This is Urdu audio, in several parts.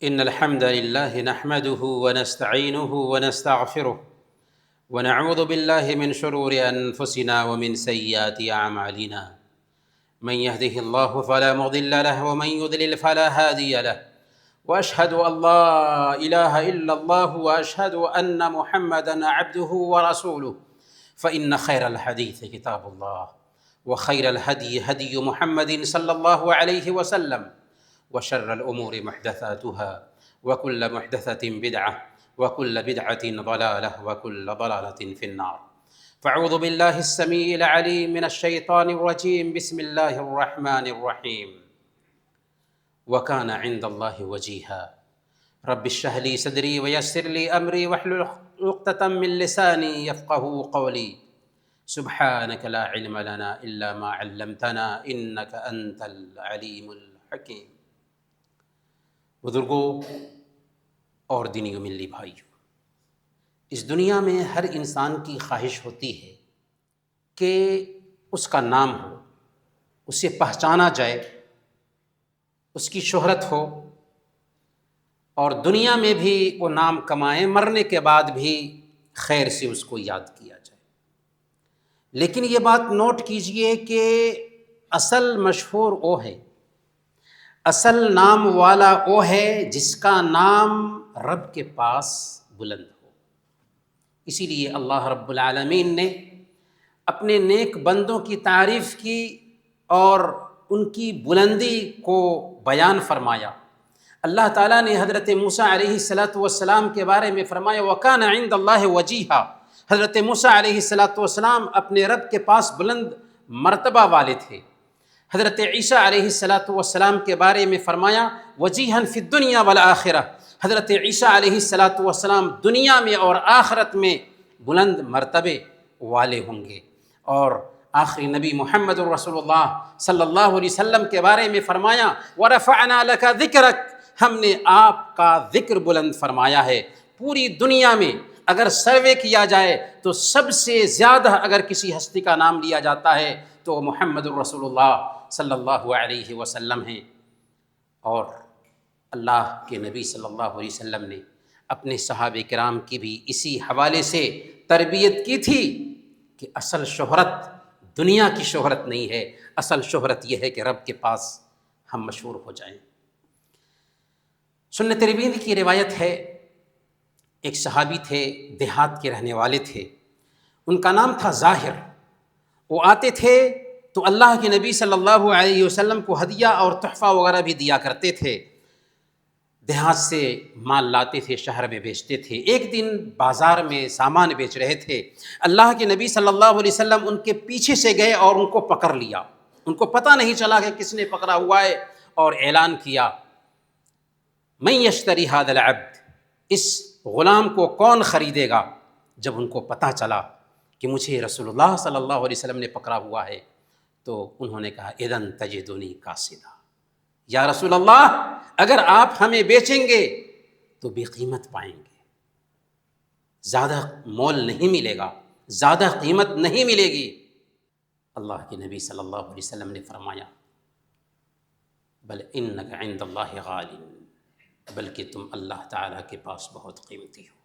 إن الحمد لله نحمده ونستعينه ونستغفره ونعوذ بالله من شرور أنفسنا ومن سيئات أعمالنا. من يهده الله فلا مضل له ومن يضلل فلا هادي له، وأشهد أن لا إله إلا الله وأشهد أن محمدًا عبده ورسوله. فإن خير الحديث كتاب الله، وخير الهدي هدي محمد صلى الله عليه وسلم، وشر الأمور محدثاتها، وكل محدثة بدعة، وكل بدعة ضلالة، وكل ضلالة في النار. فأعوذ بالله السميع العليم من الشيطان الرجيم. بسم الله الرحمن الرحيم. وكان عند الله وجيها. رب اشرح لي صدري ويسر لي أمري واحلل عقدة من لساني يفقهوا قولي. سبحانك لا علم لنا إلا ما علمتنا إنك أنت العليم الحكيم. بزرگوں اور دینی و ملی بھائیوں، اس دنیا میں ہر انسان کی خواہش ہوتی ہے کہ اس کا نام ہو، اسے پہچانا جائے، اس کی شہرت ہو، اور دنیا میں بھی وہ نام کمائے، مرنے کے بعد بھی خیر سے اس کو یاد کیا جائے۔ لیکن یہ بات نوٹ کیجئے کہ اصل مشہور وہ ہے، اصل نام والا وہ ہے جس کا نام رب کے پاس بلند ہو۔ اسی لیے اللہ رب العالمین نے اپنے نیک بندوں کی تعریف کی اور ان کی بلندی کو بیان فرمایا۔ اللہ تعالیٰ نے حضرت موسیٰ علیہ السلام کے بارے میں فرمایا وَكَانَ عِندَ اللَّهِ وَجِيهًا۔ حضرت موسیٰ علیہ السلام اپنے رب کے پاس بلند مرتبہ والے تھے۔ حضرت عیسیٰ علیہ السلام کے بارے میں فرمایا وَجِيهًا فِي الدُّنْيَا وَالْآخِرَةِ۔ حضرت عیسیٰ علیہ السلام دنیا میں اور آخرت میں بلند مرتبے والے ہوں گے۔ اور آخری نبی محمد رسول اللہ صلی اللہ علیہ وسلم کے بارے میں فرمایا وَرَفَعْنَا لَكَ ذِكْرَكَ۔ ہم نے آپ کا ذکر بلند فرمایا ہے۔ پوری دنیا میں اگر سروے کیا جائے تو سب سے زیادہ اگر کسی ہستی کا نام لیا جاتا ہے تو محمد رسول اللہ صلی اللہ علیہ وسلم ہیں۔ اور اللہ کے نبی صلی اللہ علیہ وسلم نے اپنے صحابہ کرام کی بھی اسی حوالے سے تربیت کی تھی کہ اصل شہرت دنیا کی شہرت نہیں ہے، اصل شہرت یہ ہے کہ رب کے پاس ہم مشہور ہو جائیں۔ سنن ترمذی کی روایت ہے، ایک صحابی تھے، دیہات کے رہنے والے تھے، ان کا نام تھا ظاہر۔ وہ آتے تھے تو اللہ کے نبی صلی اللہ علیہ وسلم کو ہدیہ اور تحفہ وغیرہ بھی دیا کرتے تھے۔ دیہات سے مال لاتے تھے، شہر میں بیچتے تھے۔ ایک دن بازار میں سامان بیچ رہے تھے، اللہ کے نبی صلی اللہ علیہ وسلم ان کے پیچھے سے گئے اور ان کو پکڑ لیا۔ ان کو پتہ نہیں چلا کہ کس نے پکڑا ہوا ہے، اور اعلان کیا من یشتری ھذا العبد، اس غلام کو کون خریدے گا؟ جب ان کو پتہ چلا کہ مجھے رسول اللہ صلی اللہ علیہ وسلم نے پکڑا ہوا ہے تو انہوں نے کہا اذن تجدنی قاصدا، یا رسول اللہ اگر آپ ہمیں بیچیں گے تو بے قیمت پائیں گے، زیادہ مول نہیں ملے گا، زیادہ قیمت نہیں ملے گی۔ اللہ کے نبی صلی اللہ علیہ وسلم نے فرمایا بل انک عند اللہ غال، بلکہ تم اللہ تعالیٰ کے پاس بہت قیمتی ہو۔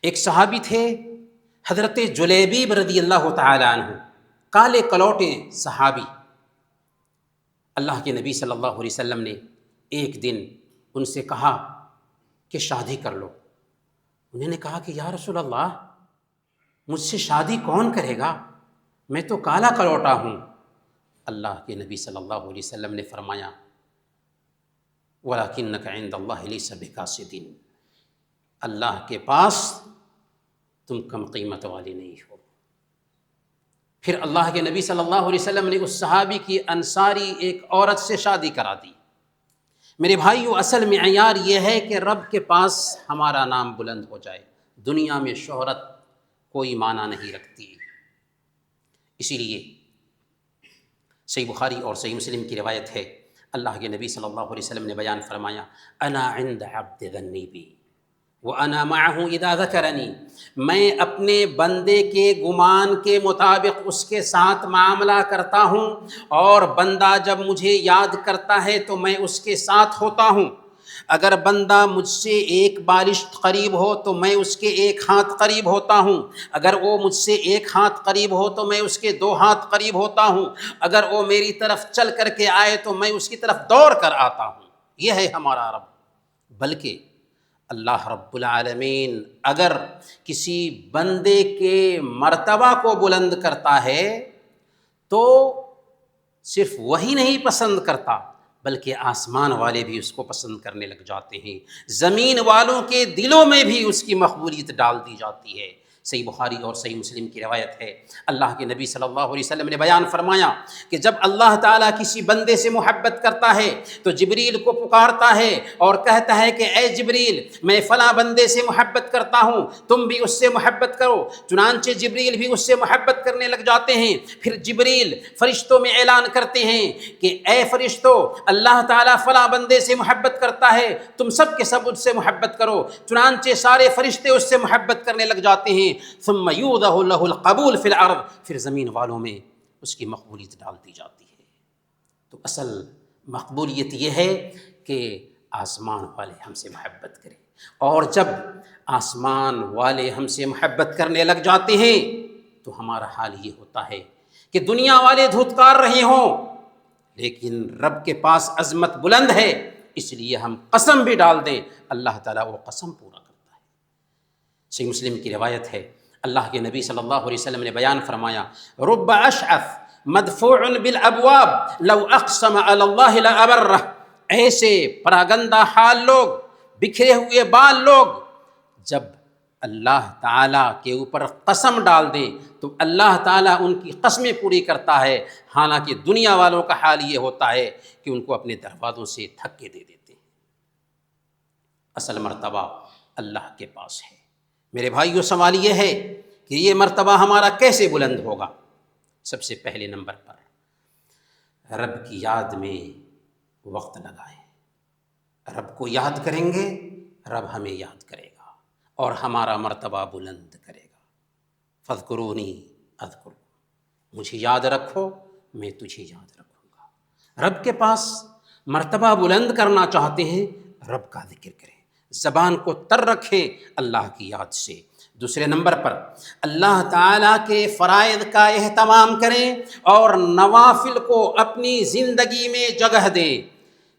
ایک صحابی تھے حضرت جلیبیب رضی اللہ تعالیٰ عنہ، کالے کلوٹے صحابی۔ اللہ کے نبی صلی اللہ علیہ وسلم نے ایک دن ان سے کہا کہ شادی کر لو۔ انہوں نے کہا کہ یا رسول اللہ مجھ سے شادی کون کرے گا، میں تو کالا کلوٹا ہوں۔ اللہ کے نبی صلی اللہ علیہ وسلم نے فرمایا وَلَكِنَّكَ عِندَ اللَّهِ لَيْسَ بِقَاصِدٍ، اللہ کے پاس تم کم قیمت والے نہیں ہو۔ پھر اللہ کے نبی صلی اللہ علیہ وسلم نے اس صحابی کی انصاری ایک عورت سے شادی کرا دی۔ میرے بھائیو، اصل معیار یہ ہے کہ رب کے پاس ہمارا نام بلند ہو جائے۔ دنیا میں شہرت کوئی معنی نہیں رکھتی۔ اسی لیے صحیح بخاری اور صحیح مسلم کی روایت ہے، اللہ کے نبی صلی اللہ علیہ وسلم نے بیان فرمایا انا عند عبد ظنی بی وَأَنَا مَعَهُ إِذَا ذَكَرَنِي، میں اپنے بندے کے گمان کے مطابق اس کے ساتھ معاملہ کرتا ہوں، اور بندہ جب مجھے یاد کرتا ہے تو میں اس کے ساتھ ہوتا ہوں۔ اگر بندہ مجھ سے ایک بالش قریب ہو تو میں اس کے ایک ہاتھ قریب ہوتا ہوں، اگر وہ مجھ سے ایک ہاتھ قریب ہو تو میں اس کے 2 ہاتھ قریب ہوتا ہوں، اگر وہ میری طرف چل کر کے آئے تو میں اس کی طرف دوڑ کر آتا ہوں۔ یہ ہے ہمارا رب۔ بلکہ اللہ رب العالمین اگر کسی بندے کے مرتبہ کو بلند کرتا ہے تو صرف وہی نہیں پسند کرتا بلکہ آسمان والے بھی اس کو پسند کرنے لگ جاتے ہیں، زمین والوں کے دلوں میں بھی اس کی مقبولیت ڈال دی جاتی ہے۔ صحیح بخاری اور صحیح مسلم کی روایت ہے، اللہ کے نبی صلی اللہ علیہ وسلم نے بیان فرمایا کہ جب اللہ تعالیٰ کسی بندے سے محبت کرتا ہے تو جبریل کو پکارتا ہے اور کہتا ہے کہ اے جبریل، میں فلاں بندے سے محبت کرتا ہوں، تم بھی اس سے محبت کرو۔ چنانچہ جبریل بھی اس سے محبت کرنے لگ جاتے ہیں۔ پھر جبریل فرشتوں میں اعلان کرتے ہیں کہ اے فرشتوں، اللہ تعالیٰ فلاں بندے سے محبت کرتا ہے، تم سب کے سب اس سے محبت کرو۔ چنانچہ سارے فرشتے اس سے محبت کرنے لگ جاتے ہیں۔ ثم یوضع له القبول فی الارض، پھر زمین والوں میں اس کی مقبولیت ڈال دی جاتی ہے۔ تو اصل مقبولیت یہ ہے کہ آسمان والے ہم سے محبت کریں، اور جب آسمان والے ہم سے محبت کرنے لگ جاتے ہیں تو ہمارا حال یہ ہوتا ہے کہ دنیا والے دھتکار رہے ہوں لیکن رب کے پاس عظمت بلند ہے، اس لیے ہم قسم بھی ڈال دیں اللہ تعالیٰ وہ قسم پورا کرتا ہے۔ صحیح مسلم کی روایت ہے، اللہ کے نبی صلی اللہ علیہ وسلم نے بیان فرمایا، رب اشعث مدفوع بالابواب لو اقسم علی اللہ لابرہ، ایسے پراگندہ حال لوگ، بکھرے ہوئے بال لوگ جب اللہ تعالیٰ کے اوپر قسم ڈال دیں تو اللہ تعالیٰ ان کی قسمیں پوری کرتا ہے، حالانکہ دنیا والوں کا حال یہ ہوتا ہے کہ ان کو اپنے دروازوں سے دھکے دے دیتے ہیں۔ اصل مرتبہ اللہ کے پاس ہے۔ میرے بھائیو، سوال یہ ہے کہ یہ مرتبہ ہمارا کیسے بلند ہوگا؟ سب سے پہلے نمبر پر رب کی یاد میں وقت لگائیں۔ رب کو یاد کریں گے، رب ہمیں یاد کرے گا اور ہمارا مرتبہ بلند کرے گا۔ فاذکرونی اذکرکم، مجھے یاد رکھو میں تجھے یاد رکھوں گا۔ رب کے پاس مرتبہ بلند کرنا چاہتے ہیں، رب کا ذکر کریں، زبان کو تر رکھیں اللہ کی یاد سے۔ دوسرے نمبر پر اللہ تعالیٰ کے فرائض کا اہتمام کریں اور نوافل کو اپنی زندگی میں جگہ دیں۔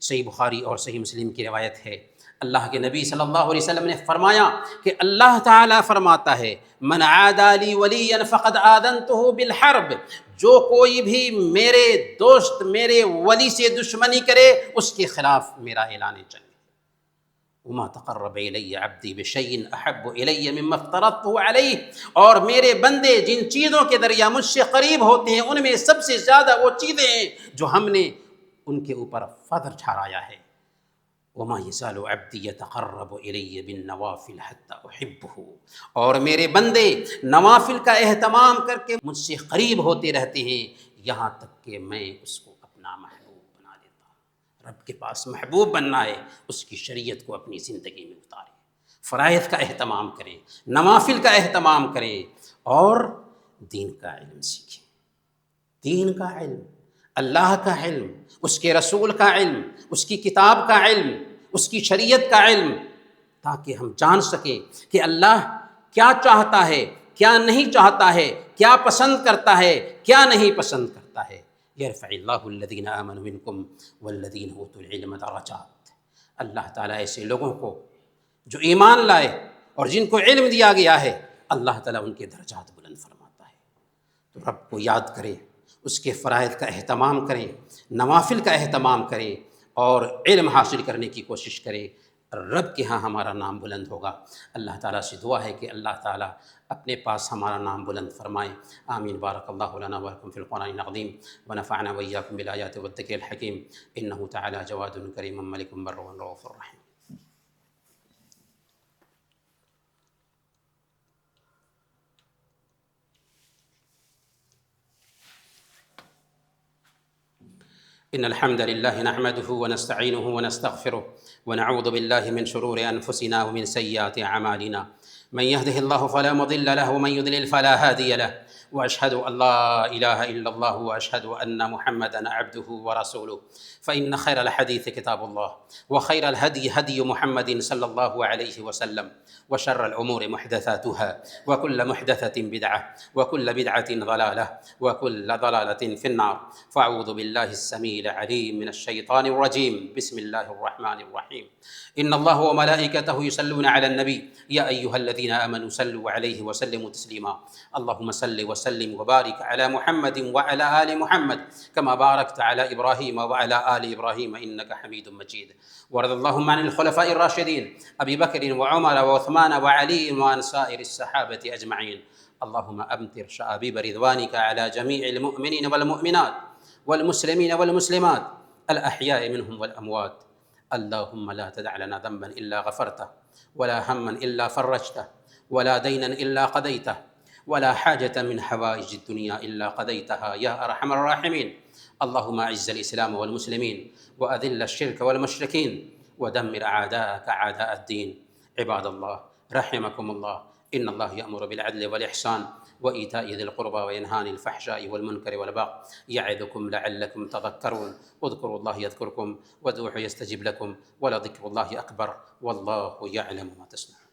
صحیح بخاری اور صحیح مسلم کی روایت ہے، اللہ کے نبی صلی اللہ علیہ وسلم نے فرمایا کہ اللہ تعالیٰ فرماتا ہے، من عادی لی ولیا فقد آذنتہ بالحرب، جو کوئی بھی میرے دوست، میرے ولی سے دشمنی کرے اس کے خلاف میرا اعلان جنگ۔ وما تقرب الی عبدی بشیء احب الی مما افترضته علیہ، اور میرے بندے جن چیزوں کے ذریعہ مجھ سے قریب ہوتے ہیں ان میں سب سے زیادہ وہ چیزیں ہیں جو ہم نے ان کے اوپر فرض ٹھہرایا ہے۔ وما یزال عبدی یتقرب الی بالنوافل حتی احبہ، اور میرے بندے نوافل کا اہتمام کر کے مجھ سے قریب ہوتے رہتے ہیں یہاں تک کہ میں اس کو اپنا محبوب بنا لیتا ہوں۔ رب کے پاس محبوب بننا ہے، اس کی شریعت کو اپنی زندگی میں اتاریں، فرائض کا اہتمام کریں، نوافل کا اہتمام کریں اور دین کا علم سیکھیں۔ دین کا علم، اللہ کا علم، اس کے رسول کا علم، اس کی کتاب کا علم، اس کی شریعت کا علم، تاکہ ہم جان سکیں کہ اللہ کیا چاہتا ہے، کیا نہیں چاہتا ہے، کیا پسند کرتا ہے، کیا نہیں پسند کرتا ہے۔ یرفع اللہ الذین آمنوا منکم والذین اوتوا العلم درجات، اللہ تعالیٰ ایسے لوگوں کو جو ایمان لائے اور جن کو علم دیا گیا ہے، اللہ تعالیٰ ان کے درجات بلند فرماتا ہے۔ تو رب کو یاد کریں، اس کے فرائض کا اہتمام کریں، نوافل کا اہتمام کریں اور علم حاصل کرنے کی کوشش کریں، رب کے ہاں ہمارا نام بلند ہوگا۔ اللہ تعالیٰ سے دعا ہے کہ اللہ تعالیٰ اپنے پاس ہمارا نام بلند فرمائے۔ آمین۔ بارک اللہ لنا ولکم فی القرآن العظیم ونفعنا وإیاکم بالآیات والذکر الحکیم، انہ تعالیٰ جواد کریم ملک بر رؤوف رحیم۔ إن الحمد لله نحمده ونستعينه ونستغفره ونعوذ بالله من شرور أنفسنا ومن سيئات أعمالنا، من يهده الله فلا مضل له ومن يضلل فلا هادي له، وأشهد أن لا إله إلا الله وأشهد أن محمدًا عبده ورسوله. فإن خير الحديث كتاب الله، وخير الهدي هدي محمد صلى الله عليه وسلم، وشر الأمور محدثاتها، وكل محدثة بدعة، وكل بدعة ضلالة، وكل ضلالة في النار. فأعوذ بالله السميع العليم من الشيطان الرجيم. بسم الله الرحمن الرحيم. إن الله وملائكته يصلون على النبي يا أيها الذين آمنوا صلوا عليه وسلموا تسليما. اللهم صل وسلم وبارك على محمد وعلى آل محمد كما باركت على إبراهيم وعلى آل إبراهيم إنك حميد مجيد. وارض اللهم عن الخلفاء الراشدين أبي بكر وعمر وعثمان وعلي وعن سائر الصحابة أجمعين. اللهم أمطر شآبيب رضوانك على جميع المؤمنين والمؤمنات والمسلمين والمسلمات الأحياء منهم والأموات. اللهم لا تدع لنا ذنبا إلا غفرته، ولا هما إلا فرجته، ولا دينا إلا قضيته، ولا حاجة من حوائج الدنيا إلا قضيتها يا أرحم الراحمين. اللهم أعز الإسلام والمسلمين، وأذل الشرك والمشركين، ودمر أعداءك أعداء الدين. عباد الله رحمكم الله، إن الله يأمر بالعدل والإحسان وإيتاء ذي القربى وينهى عن الفحشاء والمنكر والبغي يعظكم لعلكم تذكرون. اذكروا الله يذكركم، وادعوه يستجب لكم، ولذكر الله أكبر، والله يعلم ما تصنعون.